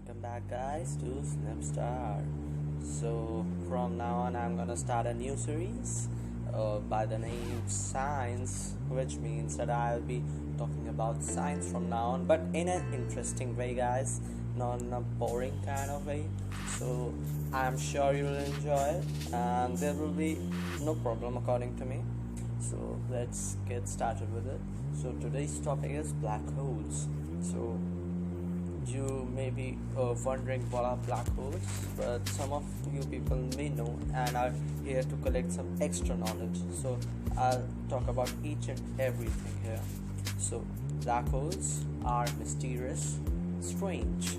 welcome back guys to SnipStar. So from now on I'm gonna start a new series by the name Science, which means that I'll be talking about science from now on, but in an interesting way guys, not in a boring kind of way. So I'm sure you'll enjoy it and there will be no problem according to me. So let's get started with it. So today's topic is black holes. So you may be wondering what are black holes, but some of you people may know and are here to collect some extra knowledge. So I'll talk about each and everything here. So black holes are mysterious, strange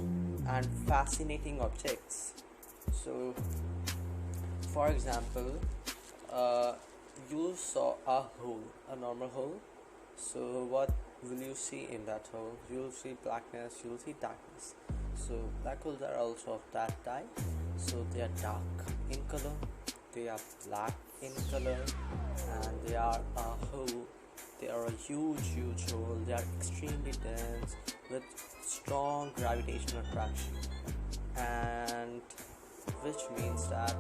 and fascinating objects. So for example, you saw a hole, a normal hole. So what will you see in that hole? You'll see blackness, you'll see darkness. So black holes are also of that type. So they are dark in color, they are black in color, and they are a hole. They are a huge hole. They are extremely dense with strong gravitational attraction, and which means that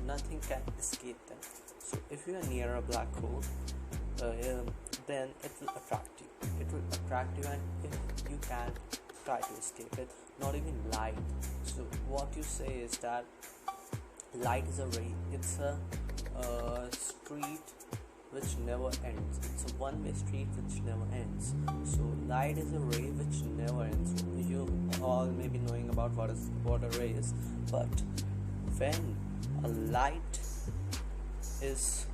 nothing can escape them. So if you are near a black hole, then it will attract you. It will attract you, and if you can try to escape it, not even light. So what you say is that light is a ray. It's a street which never ends. It's a one-way street which never ends. So light is a ray which never ends. You all may be knowing about what a ray is, but when a light is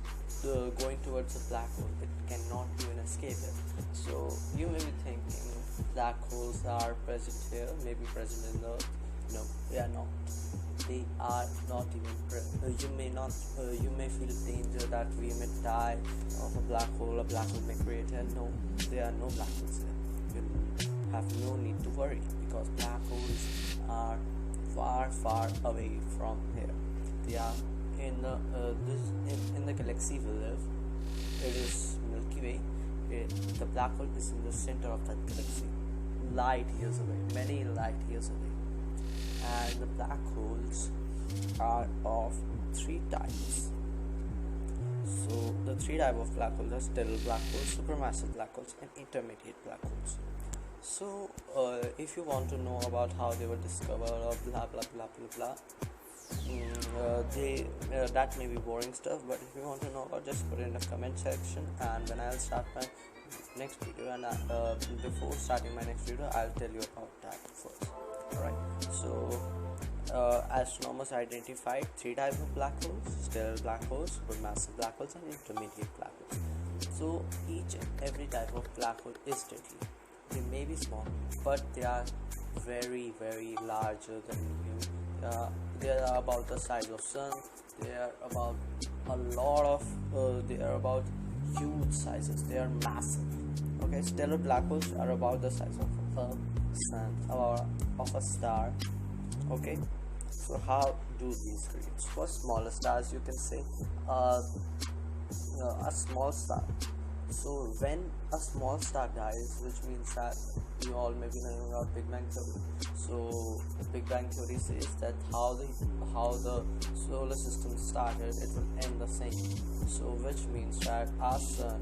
going towards a black hole, it cannot even escape it. So you may be thinking black holes are present here, maybe present in the Earth. No, they are not. They are not even present. You may feel danger that we may die of a black hole may create here. No, there are no black holes here. You have no need to worry, because black holes are far away from here. They are in the galaxy we live. It is Milky Way. The black hole is in the center of that galaxy, light years away, many light years away. And the black holes are of three types. So the three types of black holes are stellar black holes, supermassive black holes, and intermediate black holes. So if you want to know about how they were discovered or blah blah blah blah blah, that may be boring stuff, but if you want to know about, just put it in the comment section, and when I'll start my next video, and before starting my next video I'll tell you about that first. Alright, so astronomers identified three types of black holes: stellar black holes, supermassive black holes, and intermediate black holes. So each and every type of black hole is deadly. They may be small, but they are very larger than you. They are about the size of sun. They are about they are about huge sizes. They are massive. Okay, stellar black holes are about the size of a sun or of a star. Okay, so how do these create? For smaller stars, you can say a small star. So when a small star dies, which means that you all may be knowing about Big Bang Theory. So the Big Bang Theory says that how the solar system started, it will end the same. So which means that our sun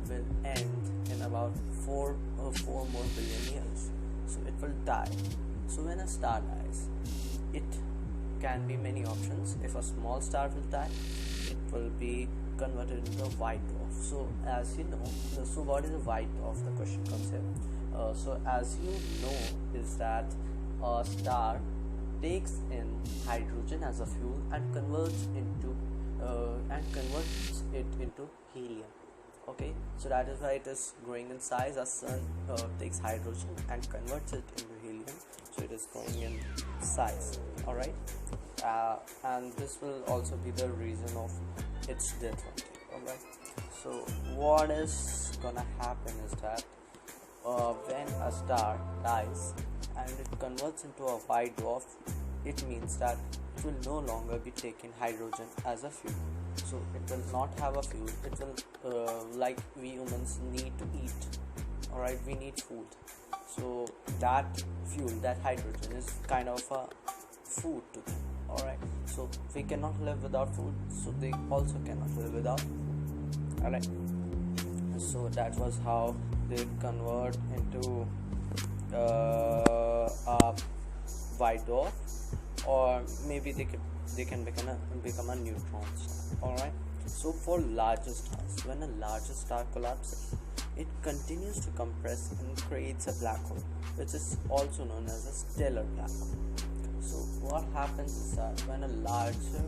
will end in about 4 more billion years. So it will die. So when a star dies, it can be many options. If a small star will die, it will be converted into a white dwarf. So as you know, so what is a white dwarf? The question comes here. So as you know is that a star takes in hydrogen as a fuel and converts it into helium. Okay, so that is why it is growing in size. A sun takes hydrogen and converts it into helium, so it is growing in size. Alright, and this will also be the reason of its death one day. Alright, so what is gonna happen is that when a star dies and it converts into a white dwarf, it means that it will no longer be taking hydrogen as a fuel. So it will not have a fuel. It will like we humans need to eat. Alright, we need food. So that fuel, that hydrogen, is kind of a food to them. Alright, so we cannot live without food, so they also cannot live without food. Alright, so that was how they convert into a white dwarf, or maybe they can become a neutron star. Alright, so for larger stars, when a larger star collapses, it continues to compress and creates a black hole, which is also known as a stellar black hole. So what happens is that when a larger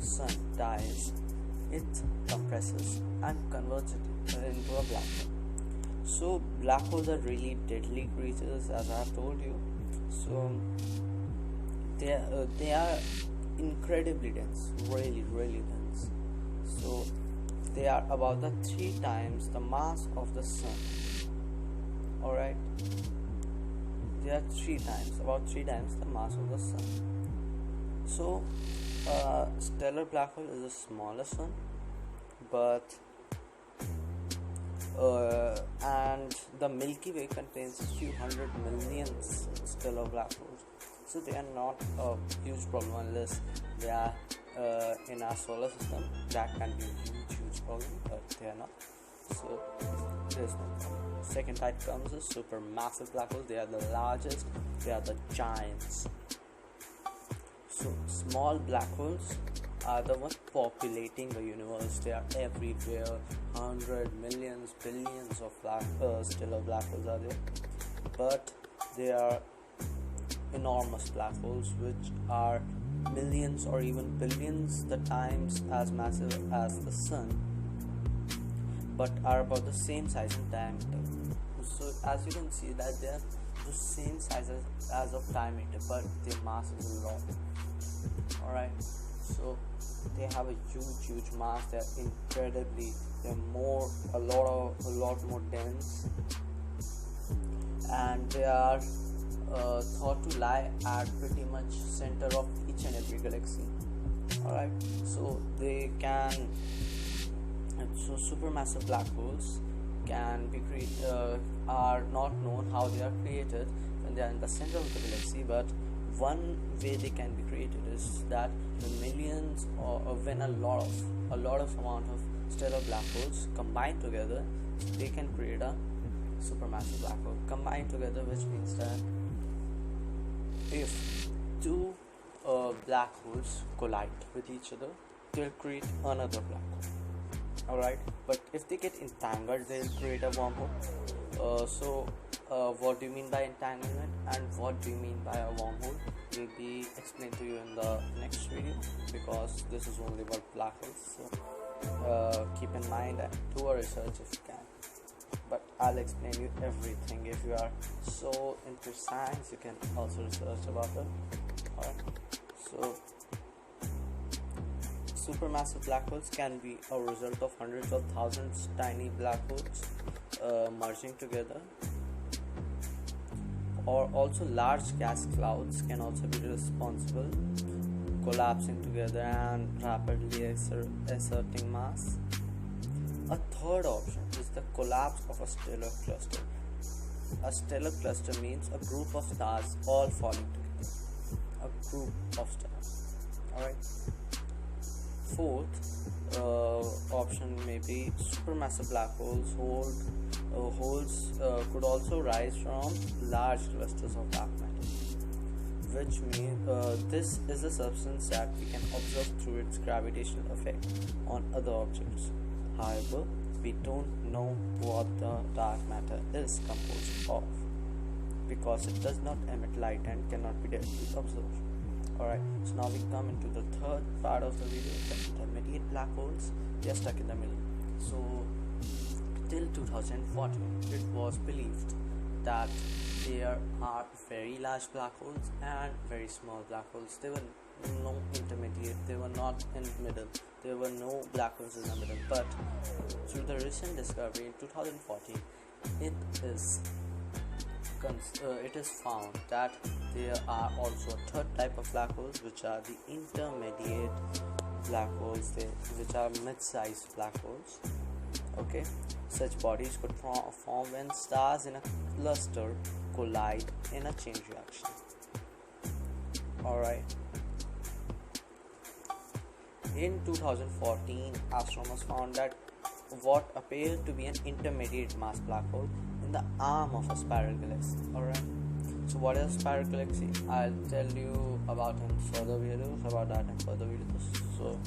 sun dies, it compresses and converts it into a black hole. So black holes are really deadly creatures, as I have told you. So they are incredibly dense, really dense. So they are about the 3 times the mass of the sun. Alright, they are about 3 times the mass of the sun. So stellar black hole is the smallest one, but and the Milky Way contains a few hundred million stellar black holes. So they are not a huge problem unless they are in our solar system. That can be a huge problem, but they are not. So there's no problem. Second type comes as supermassive black holes. They are the largest. They are the giants. So small black holes are the ones populating the universe. They are everywhere. 100 millions, billions of stellar black holes are there. But they are enormous black holes, which are millions or even billions the times as massive as the sun, but are about the same size in diameter. So as you can see that they are the same size as of diameter, but their mass is a lot. Alright, so they have a huge mass. They're a lot more dense, and they are thought to lie at pretty much center of each and every galaxy. Alright, so they can supermassive black holes can be are not known how they are created when they are in the center of the galaxy, but one way they can be created is that the millions, or when a lot of amount of stellar black holes combine together, they can create a supermassive black hole. Combine together, which means that if 2 black holes collide with each other, they'll create another black hole. Alright, but if they get entangled, they'll create a wormhole. So what do you mean by entanglement and what do you mean by a wormhole will be explained to you in the next video, because this is only about black holes. So keep in mind and do a research if you can, but I'll explain you everything. If you are so into science, you can also research about it. Alright, so supermassive black holes can be a result of hundreds of thousands tiny black holes merging together, or also large gas clouds can also be responsible, collapsing together and rapidly exerting mass. A third option is the collapse of a stellar cluster. A stellar cluster means a group of stars all falling together. A group of stars. Alright. Fourth option may be supermassive black holes. Holes could also rise from large clusters of dark matter, which means this is a substance that we can observe through its gravitational effect on other objects. However, we don't know what the dark matter is composed of, because it does not emit light and cannot be directly observed. Alright, so now we come into the third part of the video, the intermediate black holes. They are stuck in the middle. So till 2014, it was believed that there are very large black holes and very small black holes. There were no intermediate, they were not in the middle, there were no black holes in the middle. But through the recent discovery in 2014, it is found that there are also a third type of black holes, which are the intermediate black holes, which are mid-sized black holes. Okay, such bodies could form when stars in a cluster collide in a chain reaction. Alright. In 2014, astronomers found that what appeared to be an intermediate mass black hole in the arm of a spiral galaxy. Alright. So what is a spiral galaxy? I'll tell you about in further videos, So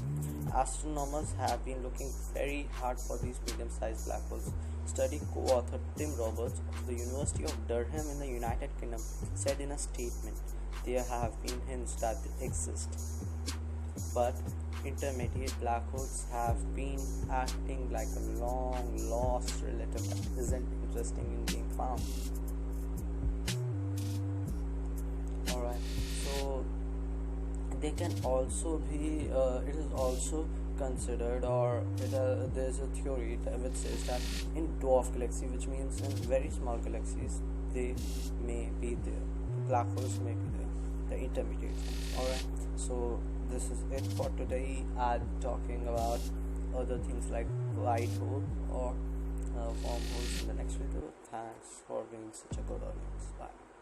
astronomers have been looking very hard for these medium-sized black holes. Study co-author Tim Roberts of the University of Durham in the United Kingdom said in a statement, there have been hints that they exist, but intermediate black holes have been acting like a long lost relative that isn't interesting in being found. Alright, so they can also be it is also considered, or there's a theory which says that in dwarf galaxy, which means in very small galaxies, they may be there, black holes may be there, the intermediate ones. Alright, so this is it for today. I'll be talking about other things like white hole or wormholes in the next video. Thanks for being such a good audience. Bye.